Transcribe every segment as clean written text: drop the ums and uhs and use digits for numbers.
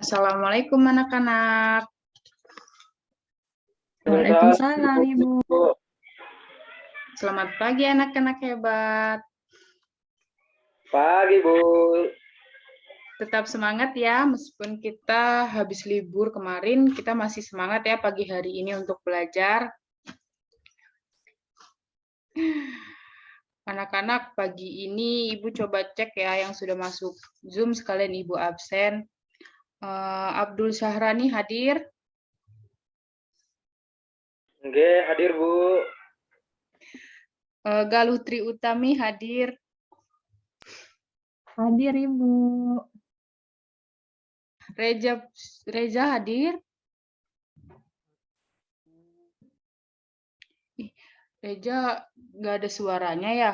Assalamualaikum anak-anak. Waalaikumsalam, Ibu. Selamat pagi anak-anak hebat. Pagi, Bu. Tetap semangat ya, meskipun kita habis libur kemarin, kita masih semangat ya pagi hari ini untuk belajar. Anak-anak, pagi ini Ibu coba cek ya yang sudah masuk Zoom, sekalian Ibu absen. Abdul Syahrani hadir? Oke, hadir, Bu. Galuh Tri Utami hadir? Hadir, Ibu. Reza hadir? Reza nggak ada suaranya ya?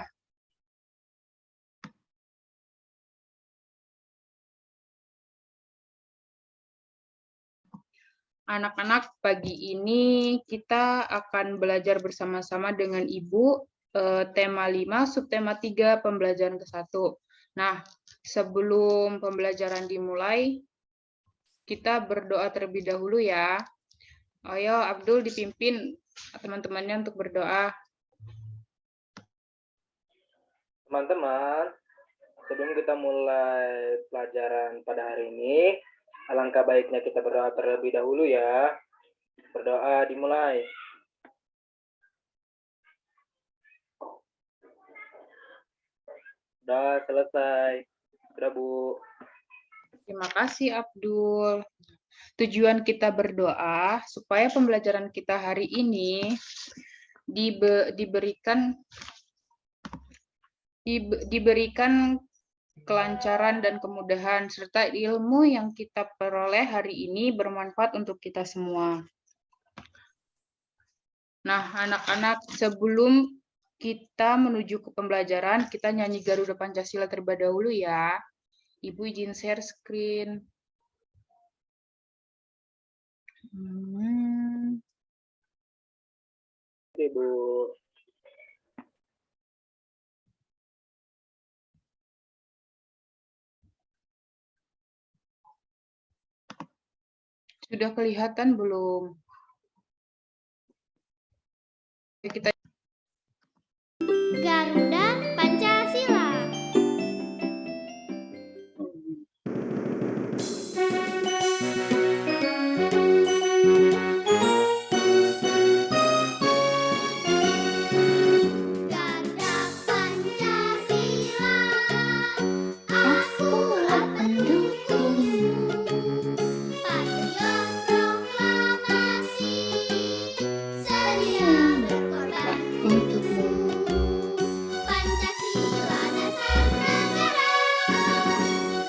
Anak-anak, pagi ini kita akan belajar bersama-sama dengan Ibu tema 5, subtema 3, pembelajaran ke-1. Nah, sebelum pembelajaran dimulai, kita berdoa terlebih dahulu ya. Ayo, Abdul dipimpin teman-temannya untuk berdoa. Teman-teman, sebelum kita mulai pelajaran pada hari ini, alangkah baiknya kita berdoa terlebih dahulu ya. Berdoa dimulai. Sudah selesai. Sudah, Bu. Terima kasih, Abdul. Tujuan kita berdoa supaya pembelajaran kita hari ini diberikan kelancaran dan kemudahan, serta ilmu yang kita peroleh hari ini bermanfaat untuk kita semua. Nah, anak-anak, sebelum kita menuju ke pembelajaran, kita nyanyi Garuda Pancasila terlebih dahulu ya. Ibu izin share screen. Oke, Bu. Sudah kelihatan belum? Kita Garuda Pancasila. Garuda Pancasila, akulah pendukungmu. Patriot proklamasi, sedia berkorban untukmu. Pancasila dasar negara,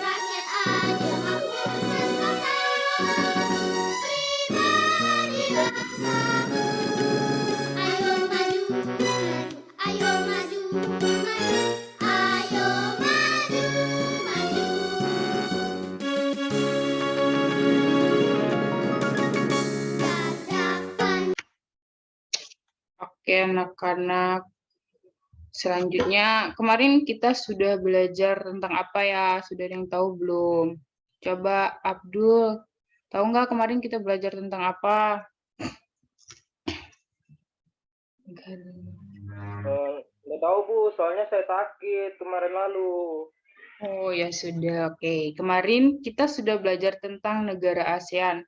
rakyat adil makmur sentosa, pribadi bangsamu. Ayo maju, ayo maju, ayo maju, maju. Oke, anak-anak. Selanjutnya, kemarin kita sudah belajar tentang apa ya? Sudah ada yang tahu belum? Coba Abdul, tahu nggak kemarin kita belajar tentang apa? Nggak tahu, Bu. Soalnya saya sakit kemarin lalu. Oh ya sudah, oke. Kemarin kita sudah belajar tentang negara ASEAN.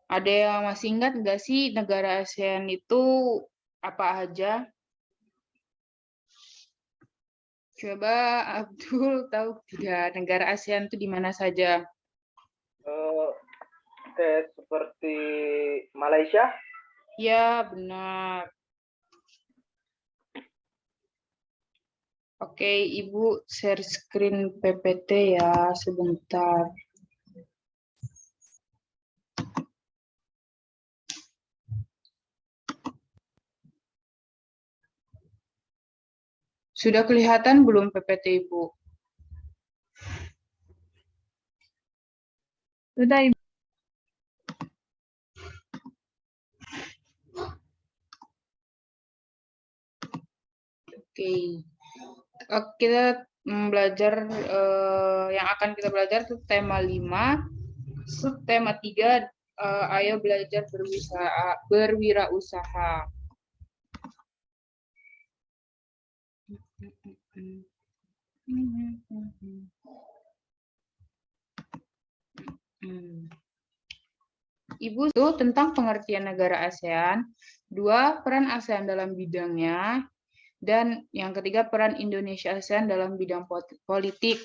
Ada yang masih ingat nggak sih negara ASEAN itu apa aja? Coba Abdul tahu tidak negara ASEAN itu di mana saja? Seperti Malaysia. Ya, benar. Oke, Ibu share screen PPT ya, sebentar. Sudah kelihatan belum PPT Ibu? Sudah, Ibu. Oke. Kita belajar, yang akan kita belajar itu tema 5, Subtema 3, ayo belajar berwirausaha. Ibu itu tentang pengertian negara ASEAN, 2 peran ASEAN dalam bidangnya, dan yang ketiga peran Indonesia ASEAN dalam bidang politik.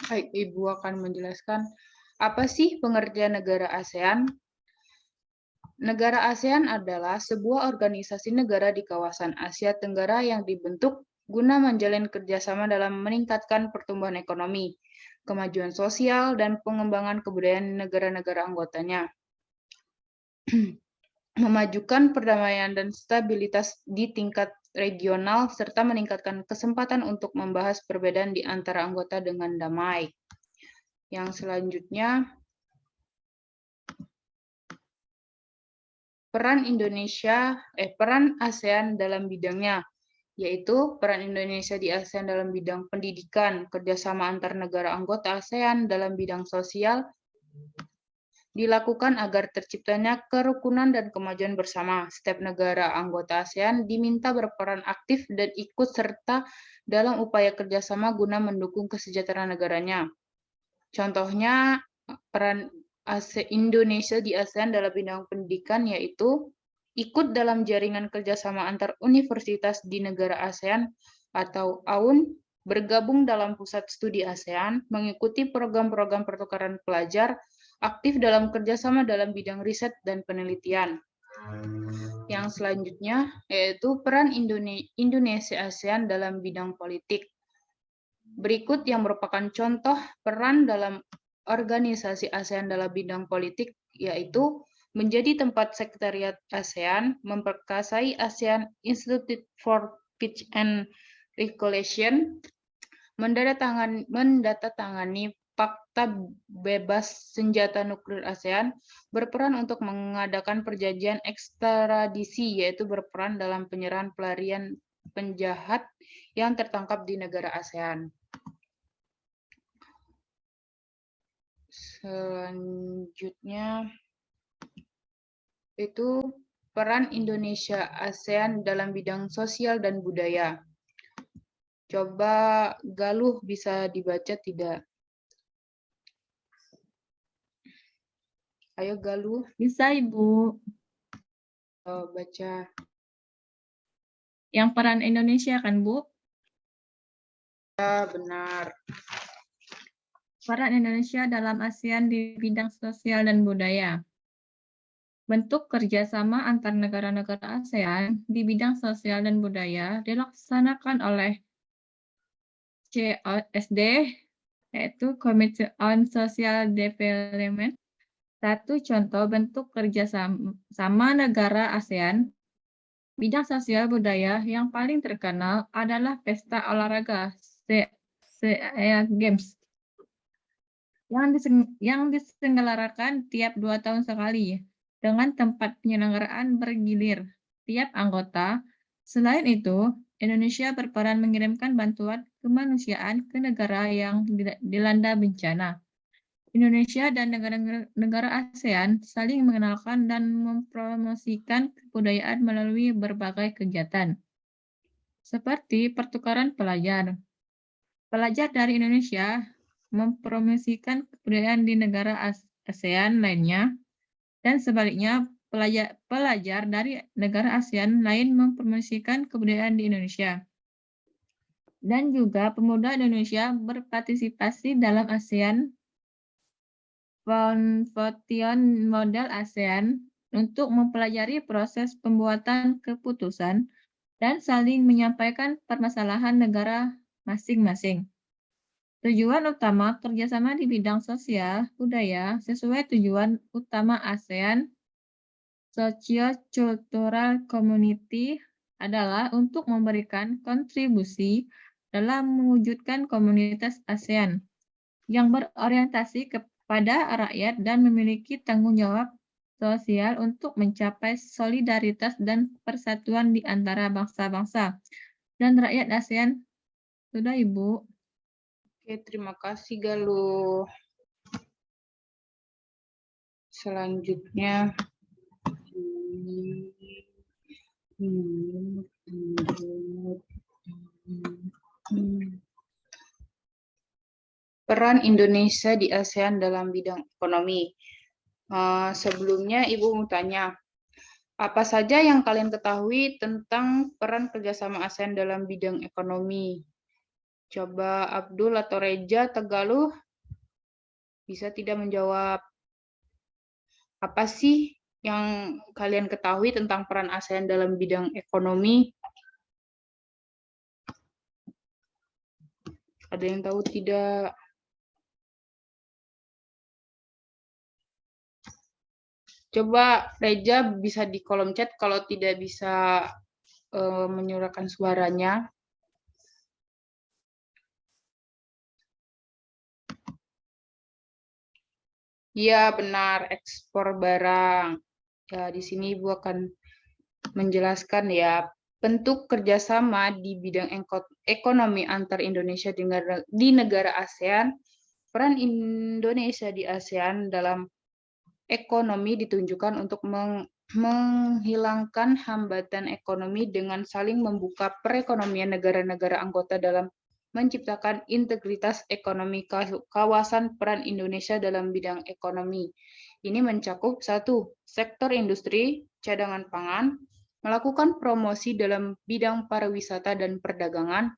Baik, Ibu akan menjelaskan apa sih pengertian negara ASEAN. Negara ASEAN adalah sebuah organisasi negara di kawasan Asia Tenggara yang dibentuk guna menjalin kerjasama dalam meningkatkan pertumbuhan ekonomi, kemajuan sosial, dan pengembangan kebudayaan negara-negara anggotanya. Memajukan perdamaian dan stabilitas di tingkat regional, serta meningkatkan kesempatan untuk membahas perbedaan di antara anggota dengan damai. Yang selanjutnya, peran ASEAN dalam bidangnya, yaitu peran Indonesia di ASEAN dalam bidang pendidikan, kerjasama antar negara anggota ASEAN dalam bidang sosial, dilakukan agar terciptanya kerukunan dan kemajuan bersama. Setiap negara anggota ASEAN diminta berperan aktif dan ikut serta dalam upaya kerjasama guna mendukung kesejahteraan negaranya. Contohnya, peran Indonesia di ASEAN dalam bidang pendidikan yaitu ikut dalam jaringan kerjasama antar universitas di negara ASEAN atau AUN, bergabung dalam pusat studi ASEAN, mengikuti program-program pertukaran pelajar, aktif dalam kerjasama dalam bidang riset dan penelitian. Yang selanjutnya yaitu peran Indonesia ASEAN dalam bidang politik. Berikut yang merupakan contoh peran dalam organisasi ASEAN dalam bidang politik, yaitu menjadi tempat sekretariat ASEAN, memperkasai ASEAN Institute for Peace and Reconciliation, mendatangani Fakta Bebas Senjata Nuklir ASEAN, berperan untuk mengadakan perjanjian ekstradisi, yaitu berperan dalam penyerahan pelarian penjahat yang tertangkap di negara ASEAN. Selanjutnya, itu peran Indonesia ASEAN dalam bidang sosial dan budaya. Coba Galuh bisa dibaca tidak? Ayo Galuh, Bisa, Ibu. baca. Yang peran Indonesia kan, Bu? Ya, benar. Peran Indonesia dalam ASEAN di bidang sosial dan budaya. Bentuk kerjasama antar negara-negara ASEAN di bidang sosial dan budaya dilaksanakan oleh COSD, yaitu Committee on Social Development. Satu contoh bentuk kerjasama negara ASEAN bidang sosial budaya yang paling terkenal adalah Pesta Olahraga SEA Games yang diselenggarakan tiap 2 tahun sekali dengan tempat penyelenggaraan bergilir tiap anggota. Selain itu, Indonesia berperan mengirimkan bantuan kemanusiaan ke negara yang dilanda bencana. Indonesia dan negara ASEAN saling mengenalkan dan mempromosikan kebudayaan melalui berbagai kegiatan, seperti pertukaran pelajar. Pelajar dari Indonesia mempromosikan kebudayaan di negara ASEAN lainnya, dan sebaliknya pelajar dari negara ASEAN lain mempromosikan kebudayaan di Indonesia. Dan juga pemuda Indonesia berpartisipasi dalam ASEAN Foundation Model ASEAN untuk mempelajari proses pembuatan keputusan dan saling menyampaikan permasalahan negara masing-masing. Tujuan utama kerjasama di bidang sosial budaya sesuai tujuan utama ASEAN Socio-Cultural Community adalah untuk memberikan kontribusi dalam mewujudkan komunitas ASEAN yang berorientasi kepada rakyat dan memiliki tanggung jawab sosial untuk mencapai solidaritas dan persatuan di antara bangsa-bangsa dan rakyat ASEAN. Sudah, Ibu. Oke, terima kasih Galuh. Selanjutnya, peran Indonesia di ASEAN dalam bidang ekonomi. Sebelumnya Ibu mau tanya, apa saja yang kalian ketahui tentang peran kerjasama ASEAN dalam bidang ekonomi? Coba Abdul atau Reja Tegaluh bisa tidak menjawab. Apa sih yang kalian ketahui tentang peran ASEAN dalam bidang ekonomi? Ada yang tahu tidak? Coba Reja bisa di kolom chat kalau tidak bisa menyuarakan suaranya. Iya, benar, ekspor barang. Ya, di sini Ibu akan menjelaskan ya, bentuk kerjasama di bidang ekonomi antar Indonesia di negara ASEAN. Peran Indonesia di ASEAN dalam ekonomi ditunjukkan untuk menghilangkan hambatan ekonomi dengan saling membuka perekonomian negara-negara anggota dalam menciptakan integritas ekonomi kawasan. Peran Indonesia dalam bidang ekonomi ini mencakup 1. Sektor industri, cadangan pangan, melakukan promosi dalam bidang pariwisata dan perdagangan,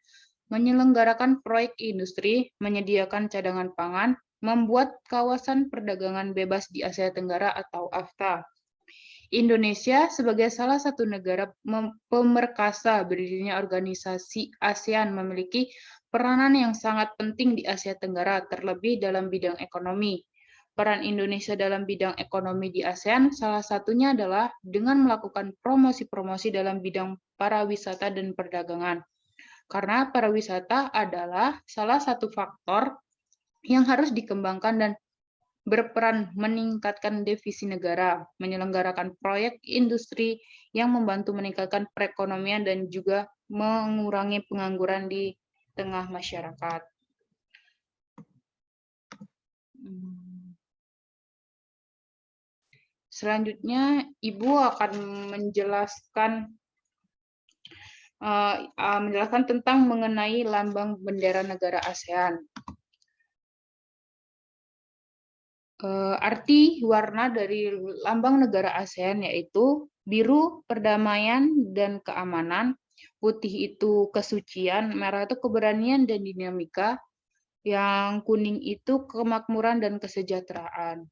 menyelenggarakan proyek industri, menyediakan cadangan pangan, membuat kawasan perdagangan bebas di Asia Tenggara atau AFTA. Indonesia sebagai salah satu negara pemerkasa berdirinya organisasi ASEAN memiliki peranan yang sangat penting di Asia Tenggara, terlebih dalam bidang ekonomi. Peran Indonesia dalam bidang ekonomi di ASEAN salah satunya adalah dengan melakukan promosi-promosi dalam bidang pariwisata dan perdagangan. Karena pariwisata adalah salah satu faktor yang harus dikembangkan dan berperan meningkatkan devisa negara, menyelenggarakan proyek industri yang membantu meningkatkan perekonomian dan juga mengurangi pengangguran di tengah masyarakat. Selanjutnya, Ibu akan menjelaskan tentang mengenai lambang bendera negara ASEAN. Arti warna dari lambang negara ASEAN yaitu biru perdamaian dan keamanan, putih itu kesucian, merah itu keberanian dan dinamika, yang kuning itu kemakmuran dan kesejahteraan.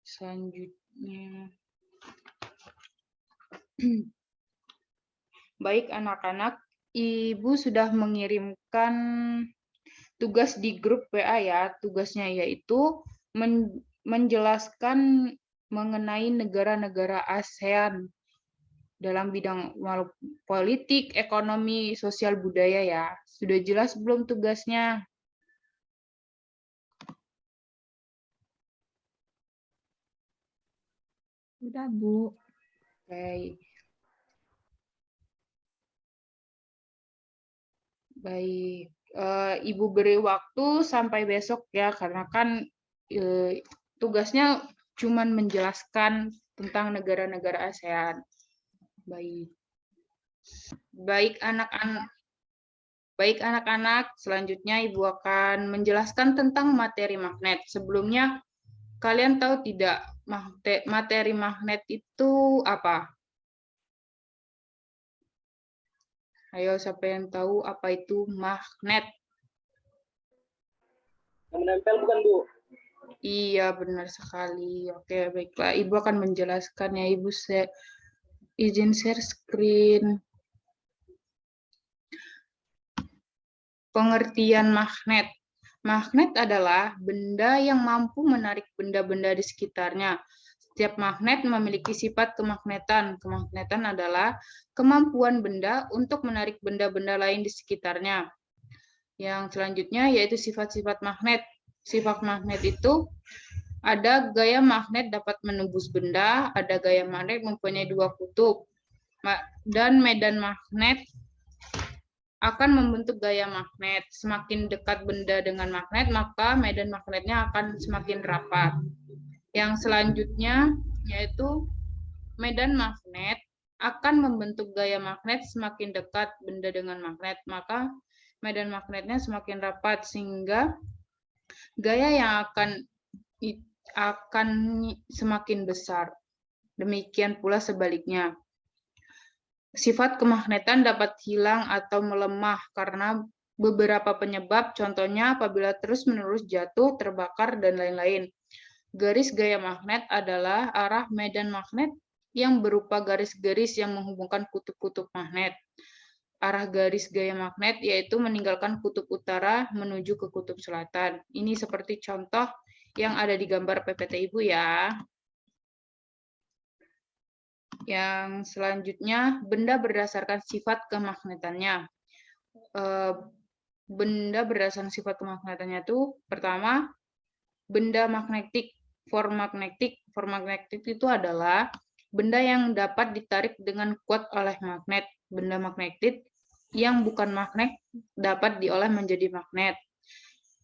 Selanjutnya, baik anak-anak, Ibu sudah mengirimkan tugas di grup WA ya. Tugasnya yaitu menjelaskan mengenai negara-negara ASEAN dalam bidang politik, ekonomi, sosial, budaya ya. Sudah jelas belum tugasnya? Sudah, Bu. Baik. Baik. Ibu beri waktu sampai besok ya, karena kan tugasnya cuman menjelaskan tentang negara-negara ASEAN. Baik. Baik anak-anak, selanjutnya Ibu akan menjelaskan tentang materi magnet. Sebelumnya, kalian tahu tidak materi magnet itu apa? Ayo, siapa yang tahu apa itu magnet? Menempel bukan, Bu? Iya, benar sekali. Oke, baiklah. Ibu akan menjelaskan ya. Ibu izin share screen. Pengertian magnet. Magnet adalah benda yang mampu menarik benda-benda di sekitarnya. Setiap magnet memiliki sifat kemagnetan. Kemagnetan adalah kemampuan benda untuk menarik benda-benda lain di sekitarnya. Yang selanjutnya yaitu sifat-sifat magnet. Sifat magnet itu ada gaya magnet dapat menembus benda, ada gaya magnet mempunyai 2 kutub, dan medan magnet akan membentuk gaya magnet. Semakin dekat benda dengan magnet, maka medan magnetnya akan semakin rapat. Yang selanjutnya yaitu medan magnet akan membentuk gaya magnet semakin dekat benda dengan magnet, maka medan magnetnya semakin rapat sehingga gaya yang akan semakin besar. Demikian pula sebaliknya. Sifat kemagnetan dapat hilang atau melemah karena beberapa penyebab, contohnya apabila terus-menerus jatuh, terbakar, dan lain-lain. Garis gaya magnet adalah arah medan magnet yang berupa garis-garis yang menghubungkan kutub-kutub magnet. Arah garis gaya magnet yaitu meninggalkan kutub utara menuju ke kutub selatan. Ini seperti contoh yang ada di gambar PPT Ibu ya. Yang selanjutnya, benda berdasarkan sifat kemagnetannya. Benda berdasarkan sifat kemagnetannya itu pertama, benda magnetik. Form magnetik itu adalah benda yang dapat ditarik dengan kuat oleh magnet. Benda magnetik yang bukan magnet dapat diolah menjadi magnet.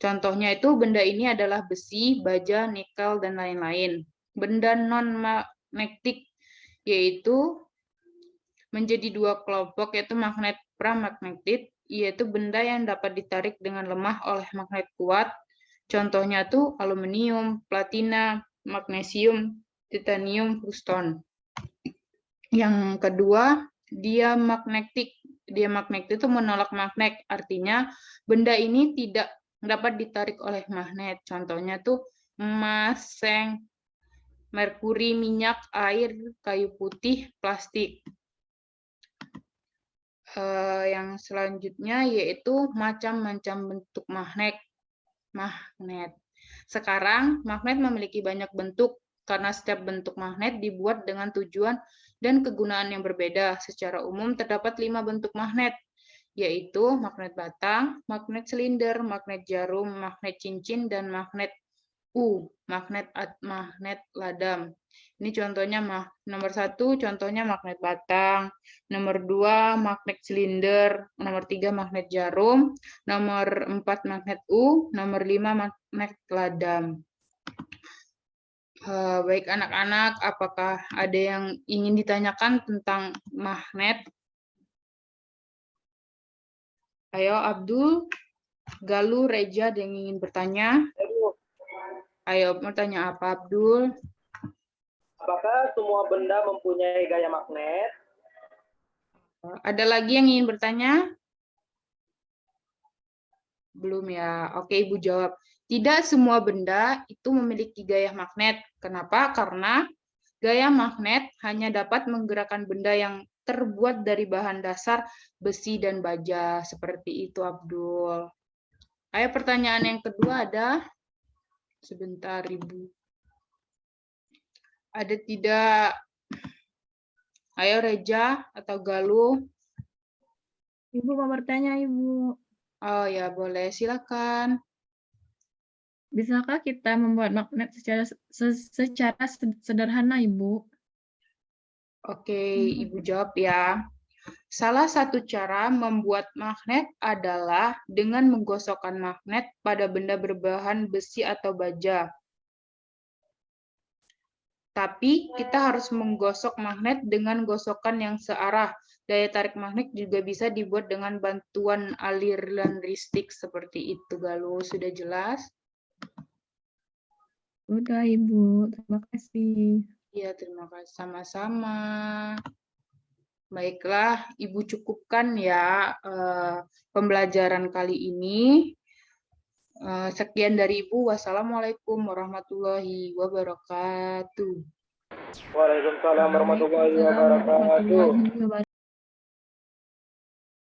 Contohnya itu benda ini adalah besi, baja, nikel, dan lain-lain. Benda non-magnetik yaitu menjadi dua kelompok, yaitu magnet pramagnetik, yaitu benda yang dapat ditarik dengan lemah oleh magnet kuat. Contohnya tuh aluminium, platina, magnesium, titanium, tungsten. Yang kedua, diamagnetik. Diamagnetik itu menolak magnet, artinya benda ini tidak dapat ditarik oleh magnet. Contohnya tuh emas, seng, merkuri, minyak, air, kayu putih, plastik. Yang selanjutnya yaitu macam-macam bentuk magnet. Sekarang, magnet memiliki banyak bentuk karena setiap bentuk magnet dibuat dengan tujuan dan kegunaan yang berbeda. Secara umum terdapat 5 bentuk magnet, yaitu magnet batang, magnet silinder, magnet jarum, magnet cincin, dan magnet magnet ladam. Ini contohnya nomor 1 contohnya magnet batang, nomor 2 magnet silinder, nomor 3 magnet jarum, nomor 4 magnet nomor 5 magnet ladam. Baik anak-anak, apakah ada yang ingin ditanyakan tentang magnet? Ayo Abdul, Galuh, Reja, ada yang ingin bertanya? Ayo, mau tanya apa, Abdul? Apakah semua benda mempunyai gaya magnet? Ada lagi yang ingin bertanya? Belum ya. Oke, Ibu jawab. Tidak semua benda itu memiliki gaya magnet. Kenapa? Karena gaya magnet hanya dapat menggerakkan benda yang terbuat dari bahan dasar besi dan baja. Seperti itu, Abdul. Ayo, pertanyaan yang kedua ada. Sebentar, Ibu. Ada tidak? Ayo, Reja atau Galuh. Ibu mau bertanya, Ibu. Oh ya, boleh. Silakan. Bisakah kita membuat magnet secara sederhana, Ibu? Oke, Ibu jawab ya. Salah satu cara membuat magnet adalah dengan menggosokkan magnet pada benda berbahan besi atau baja. Tapi kita harus menggosok magnet dengan gosokan yang searah. Daya tarik magnet juga bisa dibuat dengan bantuan aliran listrik seperti itu, Galuh. Sudah jelas? Udah, Ibu. Terima kasih. Iya, terima kasih. Sama-sama. Baiklah, Ibu cukupkan ya pembelajaran kali ini. Sekian dari Ibu. Wassalamualaikum warahmatullahi wabarakatuh. Waalaikumsalam warahmatullahi wabarakatuh. Warahmatullahi wabarakatuh.